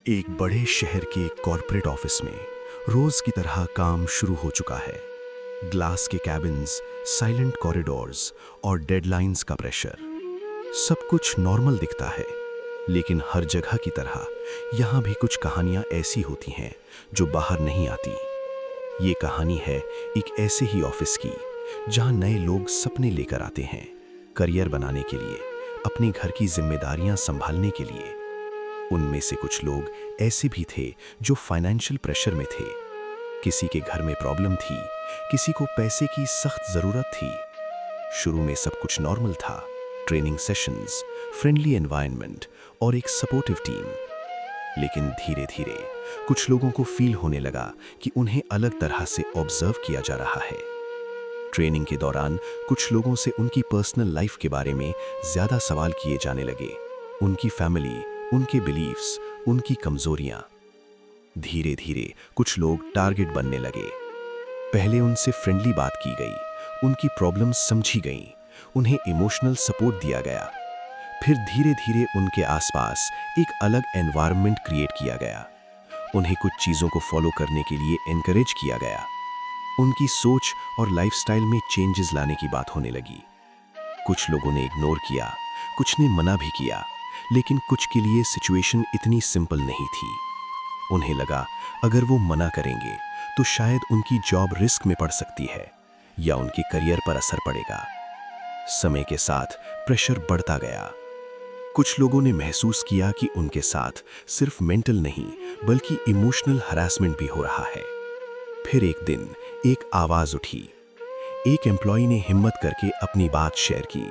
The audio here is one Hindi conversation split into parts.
एक बड़े शहर के कॉर्पोरेट ऑफिस में रोज की तरह काम शुरू हो चुका है। ग्लास के कैबिन्स, साइलेंट कॉरिडोर्स और डेडलाइंस का प्रेशर, सब कुछ नॉर्मल दिखता है। लेकिन हर जगह की तरह यहाँ भी कुछ कहानियाँ ऐसी होती हैं जो बाहर नहीं आती। ये कहानी है एक ऐसे ही ऑफिस की जहाँ नए लोग सपने लेकर आते हैं, करियर बनाने के लिए, अपने घर की जिम्मेदारियां संभालने के लिए। उनमें से कुछ लोग ऐसे भी थे जो फाइनेंशियल प्रेशर में थे। किसी के घर में प्रॉब्लम थी, किसी को पैसे की सख्त जरूरत थी। शुरू में सब कुछ नॉर्मल था, ट्रेनिंग सेशंस, फ्रेंडली एनवायरनमेंट और एक सपोर्टिव टीम। लेकिन धीरे धीरे कुछ लोगों को फील होने लगा कि उन्हें अलग तरह से ऑब्जर्व किया जा रहा है। ट्रेनिंग के दौरान कुछ लोगों से उनकी पर्सनल लाइफ के बारे में ज्यादा सवाल किए जाने लगे, उनकी फैमिली, उनके बिलीफ्स, उनकी कमजोरियां। धीरे धीरे कुछ लोग टारगेट बनने लगे। पहले उनसे फ्रेंडली बात की गई, उनकी प्रॉब्लम्स समझी गईं, उन्हें इमोशनल सपोर्ट दिया गया। फिर धीरे धीरे उनके आसपास एक अलग एनवायरनमेंट क्रिएट किया गया। उन्हें कुछ चीज़ों को फॉलो करने के लिए एनकरेज किया गया। उनकी सोच और लाइफस्टाइल में चेंजेस लाने की बात होने लगी। कुछ लोगों ने इग्नोर किया, कुछ ने मना भी किया, लेकिन कुछ के लिए सिचुएशन इतनी सिंपल नहीं थी। उन्हें लगा अगर वो मना करेंगे तो शायद उनकी जॉब रिस्क में पड़ सकती है या उनके करियर पर असर पड़ेगा। समय के साथ प्रेशर बढ़ता गया। कुछ लोगों ने महसूस किया कि उनके साथ सिर्फ मेंटल नहीं बल्कि इमोशनल हरासमेंट भी हो रहा है। फिर एक दिन एक आवाज उठी। एक एम्प्लॉय ने हिम्मत करके अपनी बात शेयर की।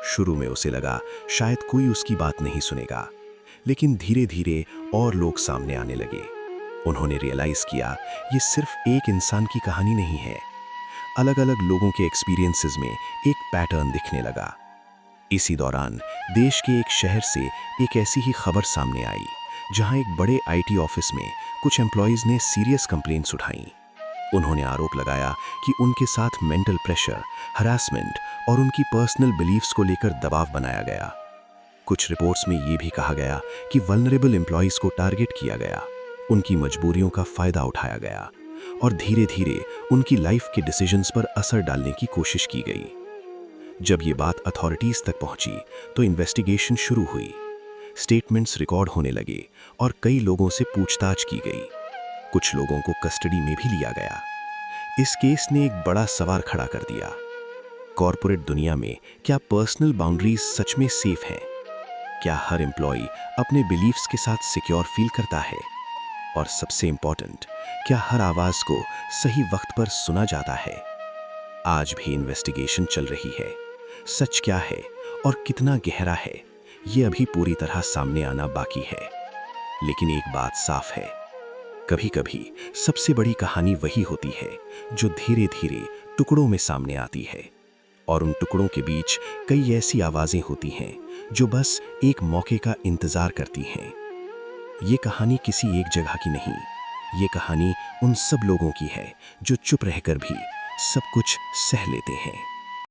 शुरू में उसे लगा शायद कोई उसकी बात नहीं सुनेगा, लेकिन धीरे धीरे और लोग सामने आने लगे। उन्होंने रियलाइज किया ये सिर्फ एक इंसान की कहानी नहीं है। अलग अलग लोगों के एक्सपीरियंसेस में एक पैटर्न दिखने लगा। इसी दौरान देश के एक शहर से एक ऐसी ही खबर सामने आई जहां एक बड़े आईटी ऑफिस में कुछ एम्प्लॉयज ने सीरियस कंप्लेंट्स उठाई। उन्होंने आरोप लगाया कि उनके साथ मेंटल प्रेशर, हरासमेंट और उनकी पर्सनल बिलीफ्स को लेकर दबाव बनाया गया। कुछ रिपोर्ट्स में ये भी कहा गया कि वल्नरेबल एम्प्लॉयज को टारगेट किया गया, उनकी मजबूरियों का फायदा उठाया गया और धीरे धीरे उनकी लाइफ के डिसीजंस पर असर डालने की कोशिश की गई। जब ये बात अथॉरिटीज तक पहुंची तो इन्वेस्टिगेशन शुरू हुई। स्टेटमेंट्स रिकॉर्ड होने लगे और कई लोगों से पूछताछ की गई। कुछ लोगों को कस्टडी में भी लिया गया। इस केस ने एक बड़ा सवाल खड़ा कर दिया। कॉर्पोरेट दुनिया में क्या पर्सनल बाउंड्रीज सच में सेफ हैं? क्या हर एम्प्लॉय अपने बिलीफ्स के साथ सिक्योर फील करता है? और सबसे इंपॉर्टेंट, क्या हर आवाज को सही वक्त पर सुना जाता है? आज भी इन्वेस्टिगेशन चल रही है। सच क्या है और कितना गहरा है, ये अभी पूरी तरह सामने आना बाकी है। लेकिन एक बात साफ है, कभी कभी सबसे बड़ी कहानी वही होती है जो धीरे धीरे टुकड़ों में सामने आती है। और उन टुकड़ों के बीच कई ऐसी आवाजें होती हैं जो बस एक मौके का इंतजार करती हैं। ये कहानी किसी एक जगह की नहीं, ये कहानी उन सब लोगों की है जो चुप रहकर भी सब कुछ सह लेते हैं।